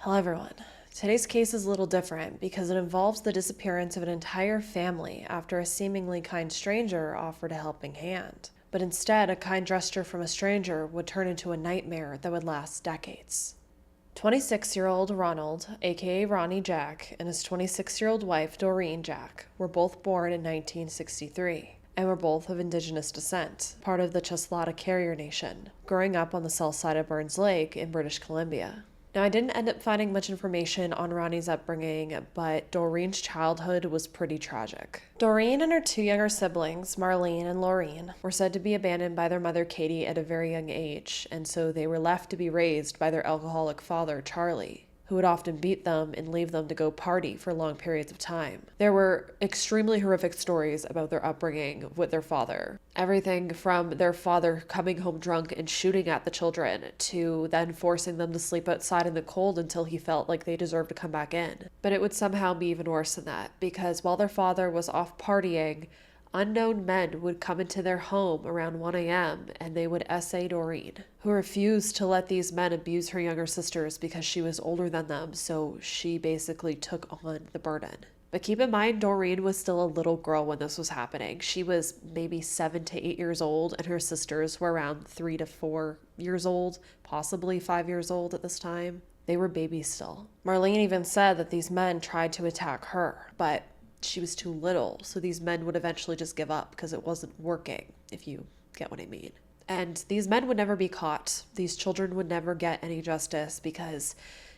Hello everyone. Today's case is a little different because it involves the disappearance of an entire family after a seemingly kind stranger offered a helping hand. But instead, a kind gesture from a stranger would turn into a nightmare that would last decades. 26-year-old Ronald, aka Ronnie Jack, and his 26-year-old wife Doreen Jack were both born in 1963 and were both of indigenous descent, part of the Cheslata Carrier Nation, growing up on the south side of Burns Lake in British Columbia. Now, I didn't end up finding much information on Ronnie's upbringing, but Doreen's childhood was pretty tragic. Doreen and her two younger siblings, Marlene and Laureen, were said to be abandoned by their mother Katie at a very young age, and so they were left to be raised by their alcoholic father, Charlie, who would often beat them and leave them to go party for long periods of time. There were extremely horrific stories about their upbringing with their father. Everything from their father coming home drunk and shooting at the children to then forcing them to sleep outside in the cold until he felt like they deserved to come back in. But it would somehow be even worse than that, because while their father was off partying, unknown men would come into their home around 1 a.m. and they would essay Doreen, who refused to let these men abuse her younger sisters because she was older than them, so she basically took on the burden. But keep in mind, Doreen was still a little girl when this was happening. She was maybe 7 to 8 years old, and her sisters were around 3 to 4 years old, possibly 5 years old at this time. They were babies still. Marlene even said that these men tried to attack her, but she was too little, so these men would eventually just give up because it wasn't working, if you get what I mean. And these men would never be caught. These children would never get any justice because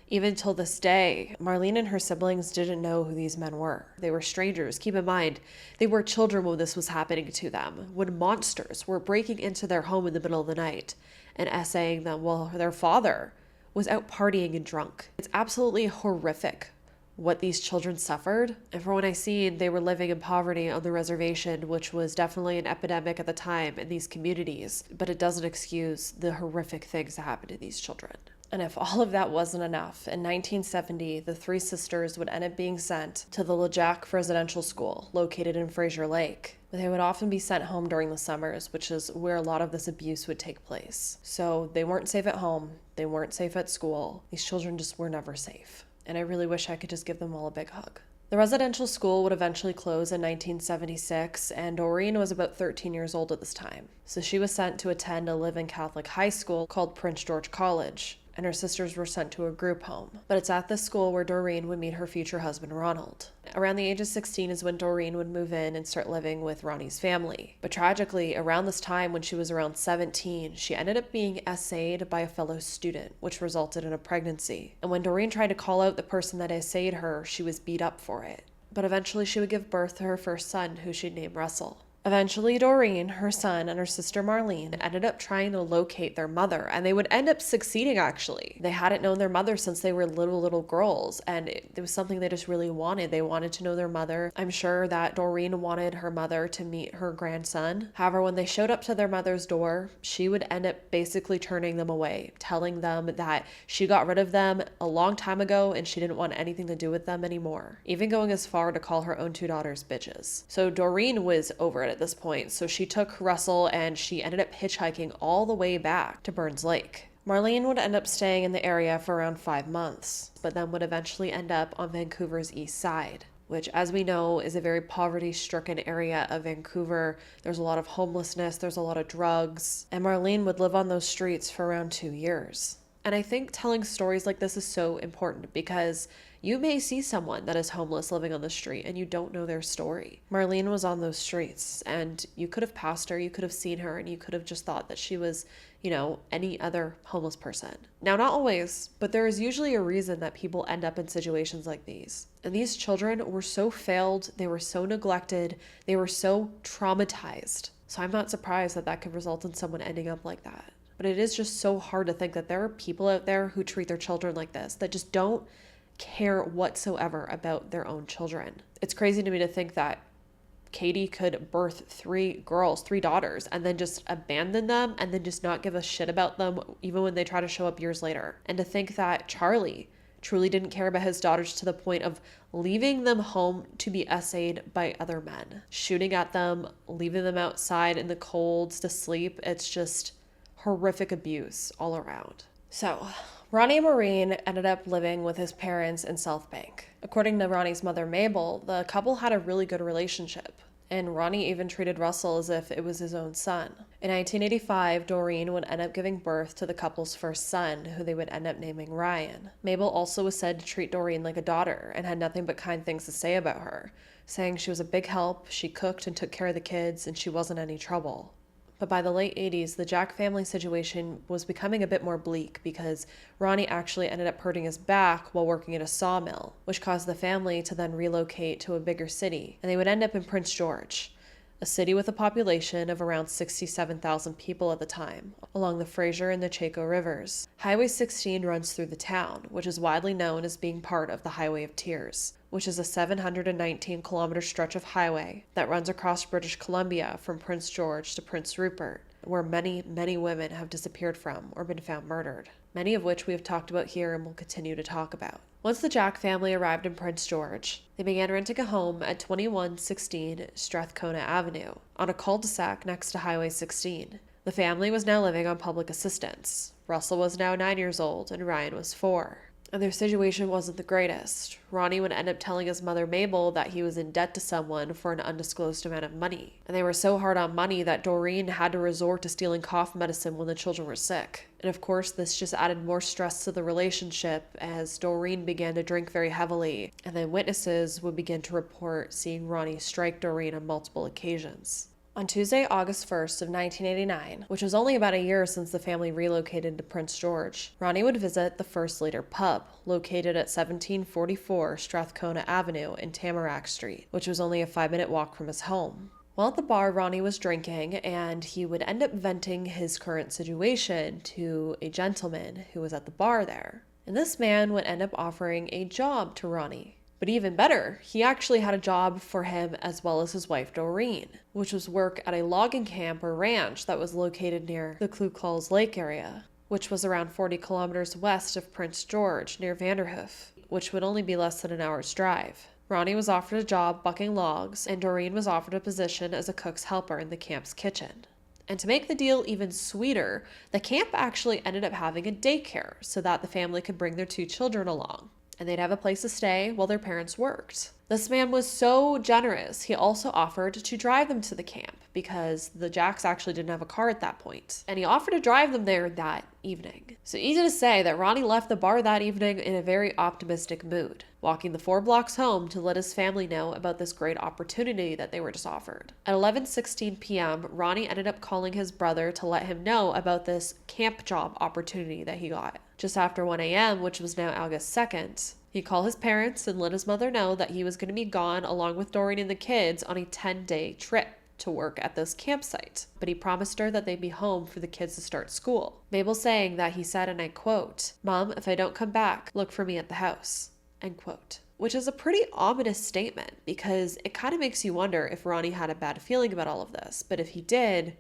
even till this day, Marlene and her siblings didn't know who these men were. They were strangers. Keep in mind, they were children when this was happening to them, when monsters were breaking into their home in the middle of the night and essaying them while their father was out partying and drunk. It's absolutely horrific what these children suffered. And from what I seen, they were living in poverty on the reservation, which was definitely an epidemic at the time in these communities, but it doesn't excuse the horrific things that happened to these children. And if all of that wasn't enough, in 1970, the three sisters would end up being sent to the LeJac Residential School, located in Fraser Lake. But they would often be sent home during the summers, which is where a lot of this abuse would take place. So they weren't safe at home, they weren't safe at school. These children just were never safe. And I really wish I could just give them all a big hug. The residential school would eventually close in 1976, and Doreen was about 13 years old at this time. So she was sent to attend a live-in Catholic high school called Prince George College, and her sisters were sent to a group home. But it's at this school where Doreen would meet her future husband, Ronald. Around the age of 16 is when Doreen would move in and start living with Ronnie's family. But tragically, around this time when she was around 17, she ended up being essayed by a fellow student, which resulted in a pregnancy. And when Doreen tried to call out the person that essayed her, she was beat up for it. But eventually she would give birth to her first son, who she'd name Russell. Eventually, Doreen, her son, and her sister Marlene ended up trying to locate their mother, and they would end up succeeding, actually. They hadn't known their mother since they were little girls, and it was something they just really wanted. They wanted to know their mother. I'm sure that Doreen wanted her mother to meet her grandson. However, when they showed up to their mother's door, she would end up basically turning them away, telling them that she got rid of them a long time ago and she didn't want anything to do with them anymore, even going as far to call her own two daughters bitches. So Doreen was over it at this point, so she took Russell and she ended up hitchhiking all the way back to Burns Lake. Marlene would end up staying in the area for around 5 months, but then would eventually end up on Vancouver's east side, which, as we know, is a very poverty-stricken area of Vancouver. There's a lot of homelessness, there's a lot of drugs, and Marlene would live on those streets for around 2 years. And I think telling stories like this is so important because you may see someone that is homeless living on the street and you don't know their story. Marlene was on those streets and you could have passed her, you could have seen her, and you could have just thought that she was, any other homeless person. Now, not always, but there is usually a reason that people end up in situations like these. And these children were so failed, they were so neglected, they were so traumatized. So I'm not surprised that that could result in someone ending up like that. But it is just so hard to think that there are people out there who treat their children like this, that just don't care whatsoever about their own children. It's crazy to me to think that Katie could birth 3 daughters, and then just abandon them and then just not give a shit about them even when they try to show up years later. And to think that Charlie truly didn't care about his daughters to the point of leaving them home to be essayed by other men, shooting at them, leaving them outside in the colds to sleep. It's just horrific abuse all around. So Ronnie and Maureen ended up living with his parents in South Bank. According to Ronnie's mother, Mabel, the couple had a really good relationship, and Ronnie even treated Russell as if it was his own son. In 1985, Doreen would end up giving birth to the couple's first son, who they would end up naming Ryan. Mabel also was said to treat Doreen like a daughter and had nothing but kind things to say about her, saying she was a big help, she cooked and took care of the kids, and she wasn't any trouble. But by the late 80s, the Jack family situation was becoming a bit more bleak because Ronnie actually ended up hurting his back while working at a sawmill, which caused the family to then relocate to a bigger city, and they would end up in Prince George, a city with a population of around 67,000 people at the time, along the Fraser and the Chaco rivers. Highway 16 runs through the town, which is widely known as being part of the Highway of Tears, which is a 719-kilometer stretch of highway that runs across British Columbia from Prince George to Prince Rupert, where many, many women have disappeared from or been found murdered, many of which we have talked about here and will continue to talk about. Once the Jack family arrived in Prince George, they began renting a home at 2116 Strathcona Avenue, on a cul-de-sac next to Highway 16. The family was now living on public assistance. Russell was now 9 years old and Ryan was 4. And their situation wasn't the greatest. Ronnie would end up telling his mother Mabel that he was in debt to someone for an undisclosed amount of money. And they were so hard on money that Doreen had to resort to stealing cough medicine when the children were sick. And of course, this just added more stress to the relationship as Doreen began to drink very heavily. And then witnesses would begin to report seeing Ronnie strike Doreen on multiple occasions. On Tuesday, August 1st of 1989, which was only about a year since the family relocated to Prince George, Ronnie would visit the First Leader Pub, located at 1744 Strathcona Avenue in Tamarack Street, which was only a 5-minute walk from his home. While at the bar, Ronnie was drinking, and he would end up venting his current situation to a gentleman who was at the bar there. And this man would end up offering a job to Ronnie. But even better, he actually had a job for him as well as his wife Doreen, which was work at a logging camp or ranch that was located near the Kluklals Lake area, which was around 40 kilometers west of Prince George near Vanderhoof, which would only be less than an hour's drive. Ronnie was offered a job bucking logs, and Doreen was offered a position as a cook's helper in the camp's kitchen. And to make the deal even sweeter, the camp actually ended up having a daycare so that the family could bring their 2 children along, and they'd have a place to stay while their parents worked. This man was so generous, he also offered to drive them to the camp because the Jacks actually didn't have a car at that point, and he offered to drive them there that evening. So easy to say that Ronnie left the bar that evening in a very optimistic mood, walking the 4 blocks home to let his family know about this great opportunity that they were just offered. At 11:16 p.m., Ronnie ended up calling his brother to let him know about this camp job opportunity that he got. Just after 1 a.m., which was now August 2nd, he called his parents and let his mother know that he was going to be gone along with Doreen and the kids on a 10-day trip to work at this campsite. But he promised her that they'd be home for the kids to start school. Mabel saying that he said, and I quote, "Mom, if I don't come back, look for me at the house," end quote. Which is a pretty ominous statement because it kind of makes you wonder if Ronnie had a bad feeling about all of this. But if he did,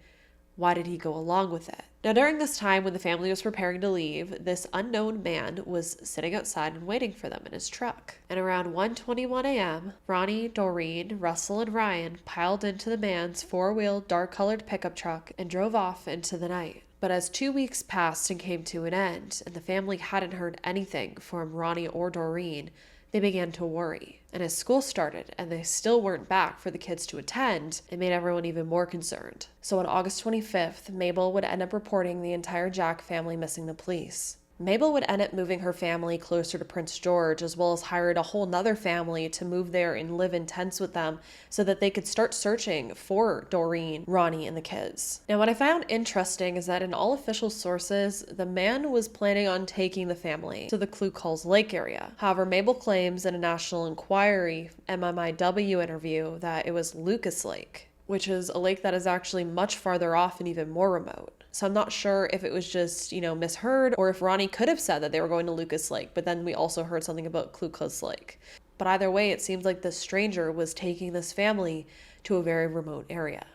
why did he go along with it? Now, during this time when the family was preparing to leave, this unknown man was sitting outside and waiting for them in his truck. And around 1:21 a.m., Ronnie, Doreen, Russell, and Ryan piled into the man's 4-wheel, dark-colored pickup truck and drove off into the night. But as 2 weeks passed and came to an end, and the family hadn't heard anything from Ronnie or Doreen, they began to worry. And as school started and they still weren't back for the kids to attend, it made everyone even more concerned. So on August 25th, Mabel would end up reporting the entire Jack family missing to police. Mabel would end up moving her family closer to Prince George, as well as hired a whole nother family to move there and live in tents with them so that they could start searching for Doreen, Ronnie, and the kids. Now, what I found interesting is that in all official sources, the man was planning on taking the family to the Kluklals Lake area. However, Mabel claims in a National Enquiry MMIW interview that it was Lucas Lake, which is a lake that is actually much farther off and even more remote. So I'm not sure if it was just, misheard, or if Ronnie could have said that they were going to Lucas Lake, but then we also heard something about Kluklals Lake. But either way, it seems like this stranger was taking this family to a very remote area.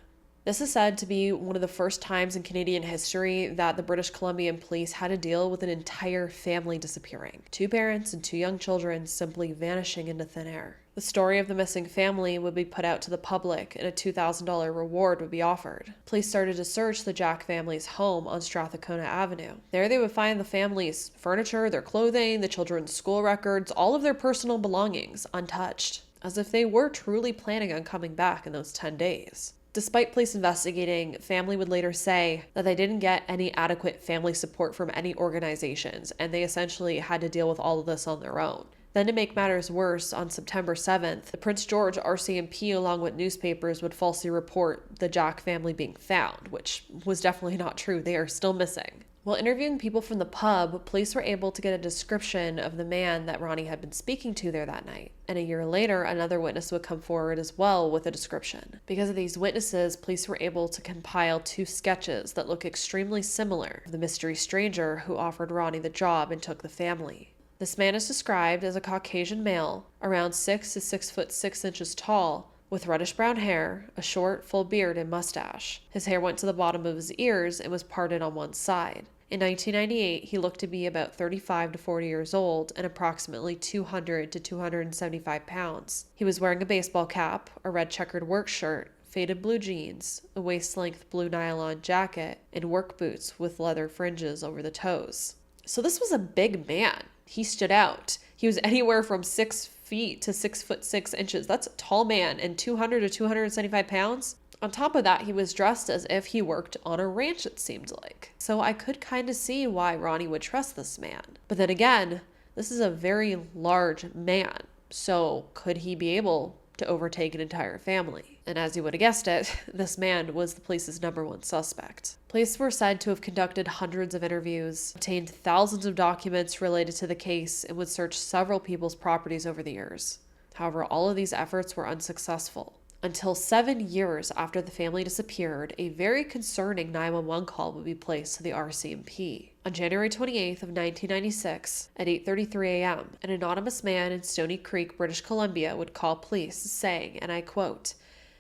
This is said to be one of the first times in Canadian history that the British Columbian police had to deal with an entire family disappearing. 2 parents and 2 young children simply vanishing into thin air. The The story of the missing family would be put out to the public and a $2,000 reward would be offered. Police started to search the Jack family's home on Strathcona Avenue. There they would find the family's furniture, their clothing, the children's school records, all of their personal belongings untouched, as if they were truly planning on coming back in those 10 days. Despite police investigating, family would later say that they didn't get any adequate family support from any organizations, and they essentially had to deal with all of this on their own. Then, to make matters worse, on September 7th, the Prince George RCMP, along with newspapers, would falsely report the Jack family being found, which was definitely not true. They are still missing. While interviewing people from the pub, police were able to get a description of the man that Ronnie had been speaking to there that night. And a year later, another witness would come forward as well with a description. Because of these witnesses, police were able to compile 2 sketches that look extremely similar of the mystery stranger who offered Ronnie the job and took the family. This man is described as a Caucasian male, around 6 to 6 foot 6 inches tall, with reddish brown hair, a short, full beard, and mustache. His hair went to the bottom of his ears and was parted on one side. In 1998, he looked to be about 35 to 40 years old and approximately 200 to 275 pounds. He was wearing a baseball cap, a red checkered work shirt, faded blue jeans, a waist-length blue nylon jacket, and work boots with leather fringes over the toes. So this was a big man. He stood out. He was anywhere from 6 feet to 6 foot 6 inches. That's a tall man, and 200 to 275 pounds. On top of that, he was dressed as if he worked on a ranch, it seemed like. So I could kind of see why Ronnie would trust this man. But then again, this is a very large man. So could he be able to overtake an entire family? And as you would have guessed it, this man was the police's #1 suspect. Police were said to have conducted hundreds of interviews, obtained thousands of documents related to the case, and would search several people's properties over the years. However, all of these efforts were unsuccessful. Until 7 years after the family disappeared, a very concerning 911 call would be placed to the RCMP. On January 28th of 1996, at 8:33 a.m., an anonymous man in Stony Creek, British Columbia would call police saying, and I quote,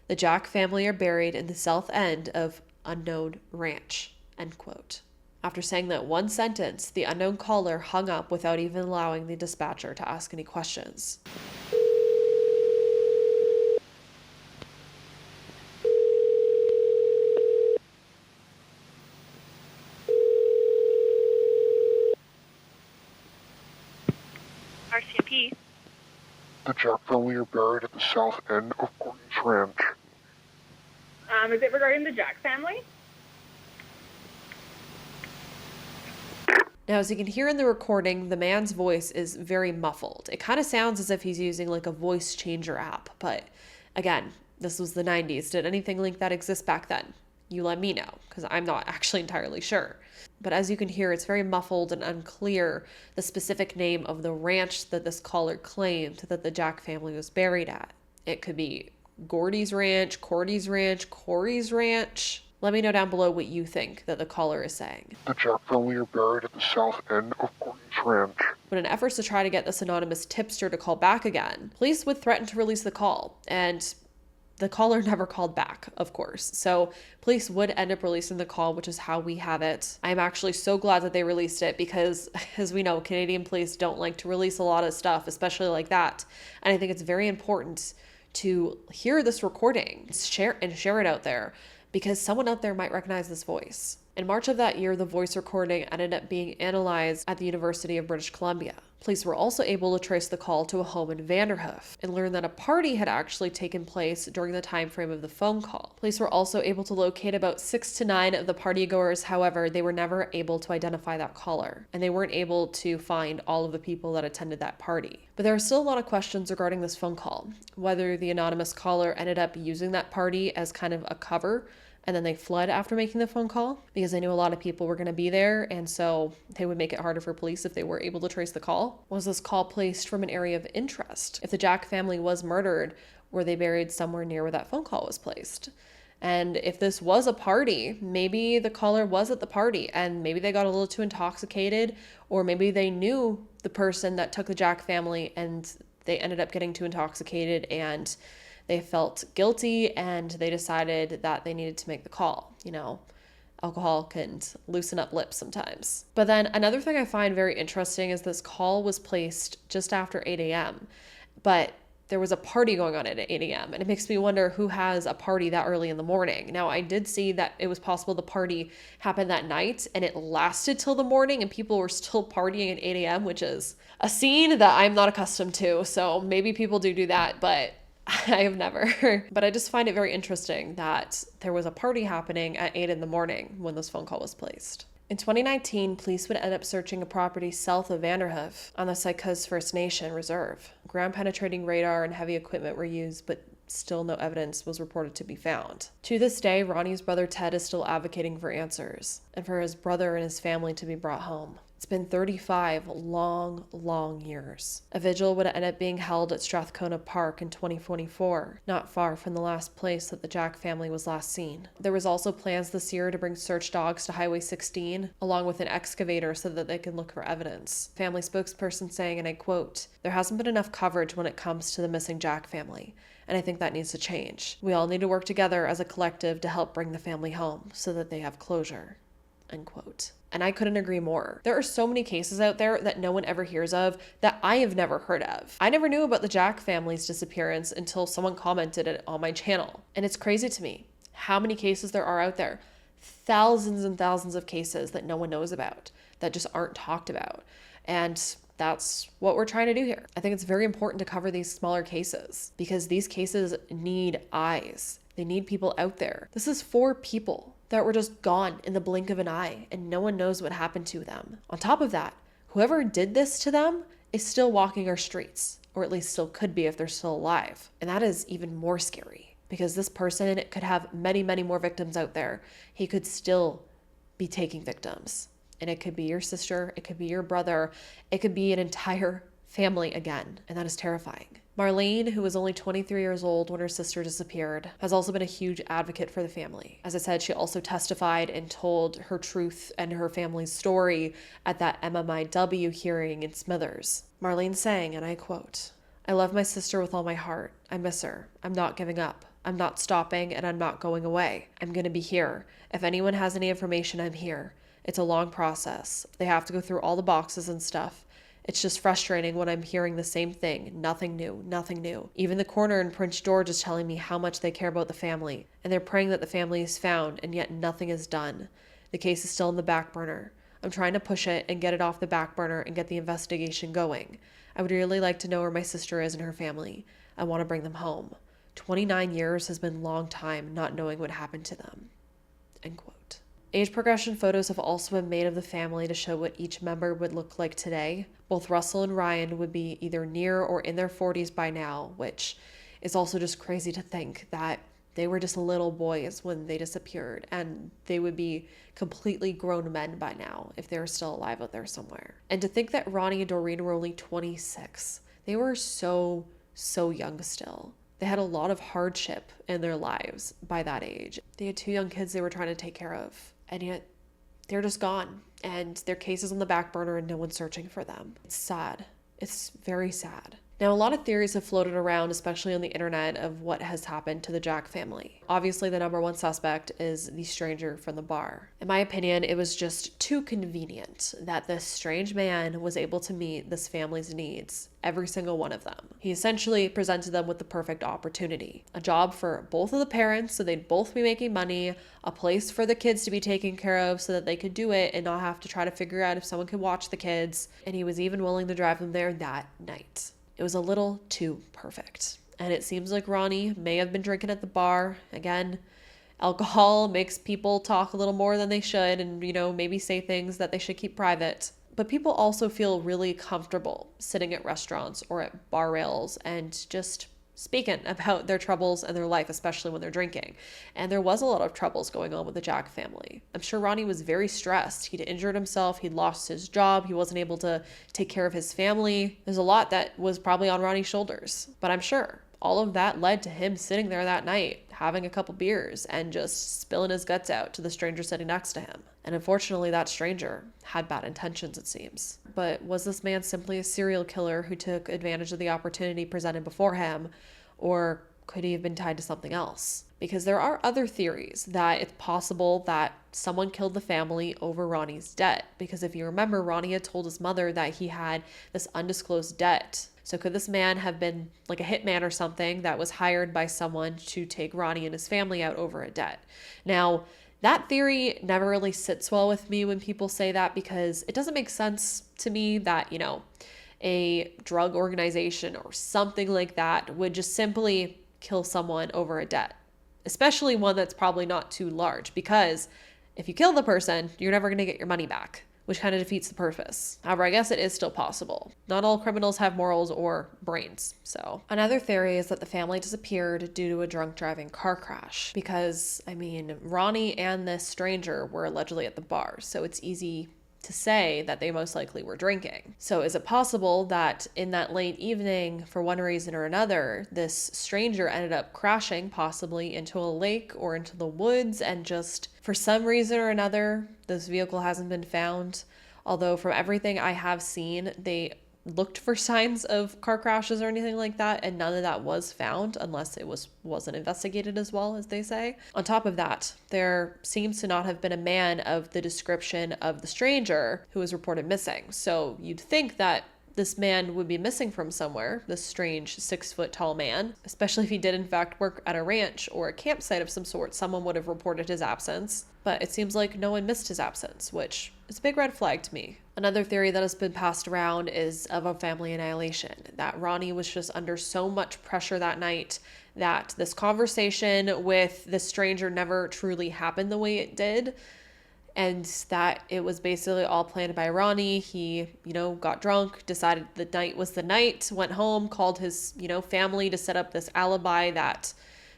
"The Jack family are buried in the south end of unknown ranch," end quote. After saying that one sentence, the unknown caller hung up without even allowing the dispatcher to ask any questions. RCMP. The Jack family are buried at the south end of Gordon's Ranch. Is it regarding the Jack family? Now, as you can hear in the recording, the man's voice is very muffled. It kind of sounds as if he's using like a voice changer app. But again, this was the 90s. Did anything like that exist back then? You let me know, because I'm not actually entirely sure. But as you can hear, it's very muffled and unclear the specific name of the ranch that this caller claimed that the Jack family was buried at. It could be Gordy's Ranch, Cordy's Ranch, Corey's Ranch. Let me know down below what you think that the caller is saying. The Jack family are buried at the south end of Gordon's Ranch. But in efforts to try to get this anonymous tipster to call back again, police would threaten to release the call, and the caller never called back, of course. So police would end up releasing the call, which is how we have it. I'm actually so glad that they released it because, as we know, Canadian police don't like to release a lot of stuff, especially like that. And I think it's very important to hear this recording, share it out there, because someone out there might recognize this voice. In March of that year, the voice recording ended up being analyzed at the University of British Columbia. Police were also able to trace the call to a home in Vanderhoof and learned that a party had actually taken place during the time frame of the phone call. Police were also able to locate about 6 to 9 of the partygoers. However, they were never able to identify that caller, and they weren't able to find all of the people that attended that party. But there are still a lot of questions regarding this phone call, whether the anonymous caller ended up using that party as kind of a cover and then they fled after making the phone call because they knew a lot of people were going to be there, and so they would make it harder for police if they were able to trace the call. Was this call placed from an area of interest? If the Jack family was murdered, were they buried somewhere near where that phone call was placed? And if this was a party, maybe the caller was at the party and maybe they got a little too intoxicated, or maybe they knew the person that took the Jack family and they ended up getting too intoxicated and they felt guilty and they decided that they needed to make the call. You know, alcohol can loosen up lips sometimes. But then another thing I find very interesting is this call was placed just after 8 a.m. But there was a party going on at 8 a.m. And it makes me wonder who has a party that early in the morning. Now, I did see that it was possible the party happened that night and it lasted till the morning and people were still partying at 8 a.m., which is a scene that I'm not accustomed to. So maybe people do that, but I have never. But I just find it very interesting that there was a party happening at 8 in the morning when this phone call was placed. In 2019, police would end up searching a property south of Vanderhoof on the Sycuz First Nation Reserve. Ground-penetrating radar and heavy equipment were used, but still no evidence was reported to be found. To this day, Ronnie's brother Ted is still advocating for answers and for his brother and his family to be brought home. It's been 35 long years. A vigil would end up being held at Strathcona Park in 2024, not far from the last place that the Jack family was last seen. There was also plans this year to bring search dogs to Highway 16, along with an excavator so that they can look for evidence. Family spokesperson saying, and I quote, "There hasn't been enough coverage when it comes to the missing Jack family, and I think that needs to change. We all need to work together as a collective to help bring the family home so that they have closure." Unquote. And I couldn't agree more. There are so many cases out there that no one ever hears of that I have never heard of. I never knew about the Jack family's disappearance until someone commented it on my channel. And it's crazy to me how many cases there are out there. Thousands and thousands of cases that no one knows about, that just aren't talked about. And that's what we're trying to do here. I think it's very important to cover these smaller cases because these cases need eyes. They need people out there. This is 4 people that were just gone in the blink of an eye and no one knows what happened to them. On top of that, whoever did this to them is still walking our streets, or at least still could be if they're still alive. And that is even more scary because this person could have many more victims out there. He could still be taking victims. And it could be your sister, it could be your brother, it could be an entire family again. And that is terrifying. Marlene, who was only 23 years old when her sister disappeared, has also been a huge advocate for the family. As I said, she also testified and told her truth and her family's story at that MMIW hearing in Smithers. Marlene saying, and I quote, "I love my sister with all my heart. I miss her. I'm not giving up. I'm not stopping and I'm not going away. I'm going to be here. If anyone has any information, I'm here. It's a long process. They have to go through all the boxes and stuff. It's just frustrating when I'm hearing the same thing. Nothing new. Even the coroner in Prince George is telling me how much they care about the family, and they're praying that the family is found, and yet nothing is done. The case is still in the back burner. I'm trying to push it and get it off the back burner and get the investigation going. I would really like to know where my sister is and her family. I want to bring them home. 29 years has been a long time not knowing what happened to them." End quote. Age progression photos have also been made of the family to show what each member would look like today. Both Russell and Ryan would be either near or in their 40s by now, which is also just crazy to think that they were just little boys when they disappeared, and they would be completely grown men by now if they were still alive out there somewhere. And to think that Ronnie and Doreen were only 26. They were so young still. They had a lot of hardship in their lives by that age. They had 2 young kids they were trying to take care of, and yet they're just gone. And their case is on the back burner and no one's searching for them. It's sad. It's very sad. Now, a lot of theories have floated around, especially on the internet, of what has happened to the Jack family. Obviously, the number one suspect is the stranger from the bar. In my opinion, it was just too convenient that this strange man was able to meet this family's needs, every single one of them. He essentially presented them with the perfect opportunity. A job for both of the parents so they'd both be making money, a place for the kids to be taken care of so that they could do it and not have to try to figure out if someone could watch the kids. And he was even willing to drive them there that night. It was a little too perfect. And it seems like Ronnie may have been drinking at the bar. Again, alcohol makes people talk a little more than they should and, maybe say things that they should keep private. But people also feel really comfortable sitting at restaurants or at bar rails and just speaking about their troubles and their life, especially when they're drinking. And there was a lot of troubles going on with the Jack family. I'm sure Ronnie was very stressed. He'd injured himself. He'd lost his job. He wasn't able to take care of his family. There's a lot that was probably on Ronnie's shoulders. But I'm sure all of that led to him sitting there that night, having a couple beers and just spilling his guts out to the stranger sitting next to him. And unfortunately, that stranger had bad intentions, it seems. But was this man simply a serial killer who took advantage of the opportunity presented before him? Or could he have been tied to something else? Because there are other theories that it's possible that someone killed the family over Ronnie's debt. Because if you remember, Ronnie had told his mother that he had this undisclosed debt. So could this man have been like a hitman or something that was hired by someone to take Ronnie and his family out over a debt? Now, that theory never really sits well with me when people say that, because it doesn't make sense to me that, a drug organization or something like that would just simply kill someone over a debt, especially one that's probably not too large, because if you kill the person, you're never going to get your money back, which kind of defeats the purpose. However, I guess it is still possible. Not all criminals have morals or brains. So another theory is that the family disappeared due to a drunk driving car crash, because Ronnie and this stranger were allegedly at the bar, so it's easy to say that they most likely were drinking. So is it possible that in that late evening, for one reason or another, this stranger ended up crashing possibly into a lake or into the woods, and just for some reason or another, this vehicle hasn't been found? Although from everything I have seen, they looked for signs of car crashes or anything like that, and none of that was found, unless it wasn't investigated as well, as they say. On top of that, there seems to not have been a man of the description of the stranger who was reported missing. So you'd think that this man would be missing from somewhere, this strange 6-foot tall man, especially if he did in fact work at a ranch or a campsite of some sort. Someone would have reported his absence, but it seems like no one missed his absence, which is a big red flag to me. Another theory that has been passed around is of a family annihilation, that Ronnie was just under so much pressure that night that this conversation with the stranger never truly happened the way it did, and that it was basically all planned by Ronnie. He, got drunk, decided the night was the night, went home, called his, family to set up this alibi that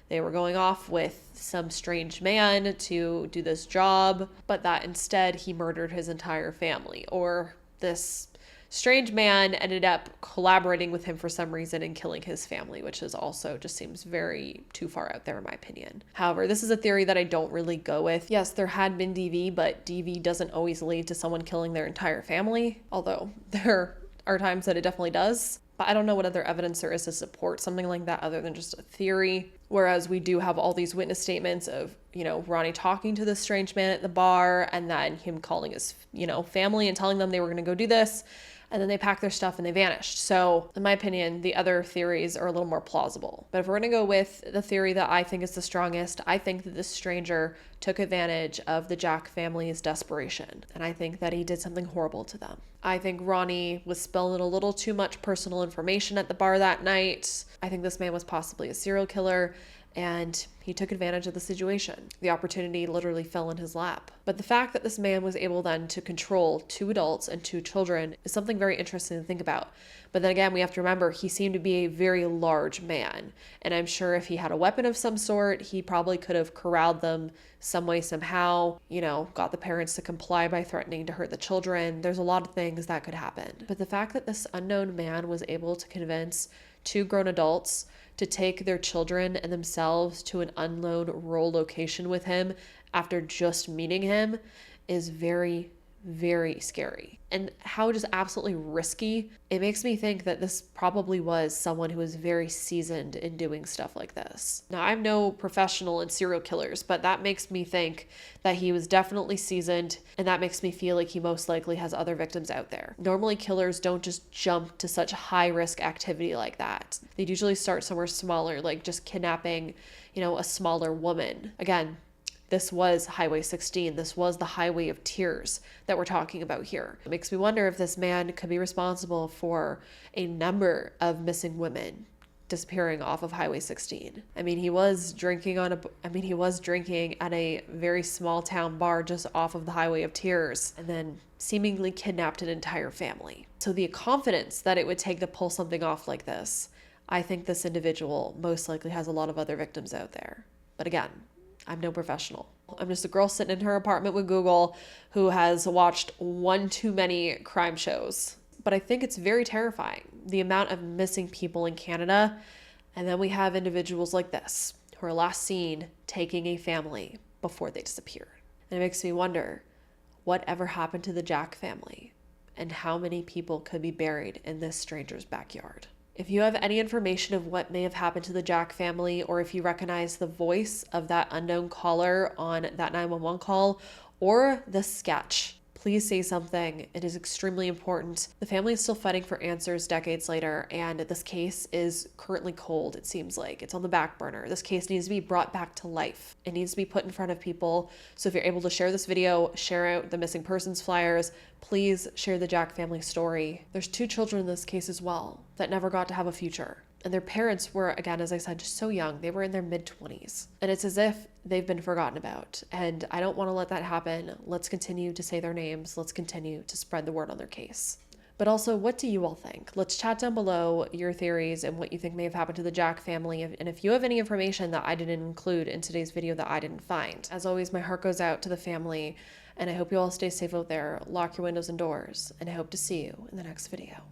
they were going off with some strange man to do this job, but that instead he murdered his entire family. Or this strange man ended up collaborating with him for some reason and killing his family, which is also just seems very too far out there in my opinion. However, this is a theory that I don't really go with. Yes, there had been DV, but DV doesn't always lead to someone killing their entire family, although there are times that it definitely does. But I don't know what other evidence there is to support something like that other than just a theory. Whereas we do have all these witness statements of, Ronnie talking to this strange man at the bar, and then him calling his, family and telling them they were going to go do this. And then they packed their stuff and they vanished. So in my opinion, the other theories are a little more plausible. But if we're going to go with the theory that I think is the strongest, I think that this stranger took advantage of the Jack family's desperation. And I think that he did something horrible to them. I think Ronnie was spilling a little too much personal information at the bar that night. I think this man was possibly a serial killer, and he took advantage of the situation. The opportunity literally fell in his lap. But the fact that this man was able then to control 2 adults and 2 children is something very interesting to think about. But then again, we have to remember he seemed to be a very large man. And I'm sure if he had a weapon of some sort, he probably could have corralled them some way, somehow, got the parents to comply by threatening to hurt the children. There's a lot of things that could happen. But the fact that this unknown man was able to convince 2 grown adults to take their children and themselves to an unknown rural location with him after just meeting him is very, very scary. And how just absolutely risky. It makes me think that this probably was someone who was very seasoned in doing stuff like this. Now, I'm no professional in serial killers, but that makes me think that he was definitely seasoned, and that makes me feel like he most likely has other victims out there. Normally, killers don't just jump to such high-risk activity like that. They'd usually start somewhere smaller, like just kidnapping, a smaller woman. Again, this was Highway 16. This was the Highway of Tears that we're talking about here. It makes me wonder if this man could be responsible for a number of missing women disappearing off of Highway 16. He was drinking at a very small town bar just off of the Highway of Tears, and then seemingly kidnapped an entire family. So the confidence that it would take to pull something off like this, I think this individual most likely has a lot of other victims out there. But again, I'm no professional. I'm just a girl sitting in her apartment with Google who has watched one too many crime shows. But I think it's very terrifying, the amount of missing people in Canada. And then we have individuals like this who are last seen taking a family before they disappear. And it makes me wonder, whatever happened to the Jack family? And how many people could be buried in this stranger's backyard? If you have any information of what may have happened to the Jack family, or if you recognize the voice of that unknown caller on that 911 call or the sketch, please say something. It is extremely important. The family is still fighting for answers decades later, and this case is currently cold, it seems like. It's on the back burner. This case needs to be brought back to life. It needs to be put in front of people. So if you're able to share this video, share out the missing persons flyers, please share the Jack family story. There's 2 children in this case as well that never got to have a future. And their parents were, again, as I said, just so young. They were in their mid-20s. And it's as if they've been forgotten about. And I don't want to let that happen. Let's continue to say their names. Let's continue to spread the word on their case. But also, what do you all think? Let's chat down below your theories and what you think may have happened to the Jack family. And if you have any information that I didn't include in today's video that I didn't find. As always, my heart goes out to the family. And I hope you all stay safe out there. Lock your windows and doors. And I hope to see you in the next video.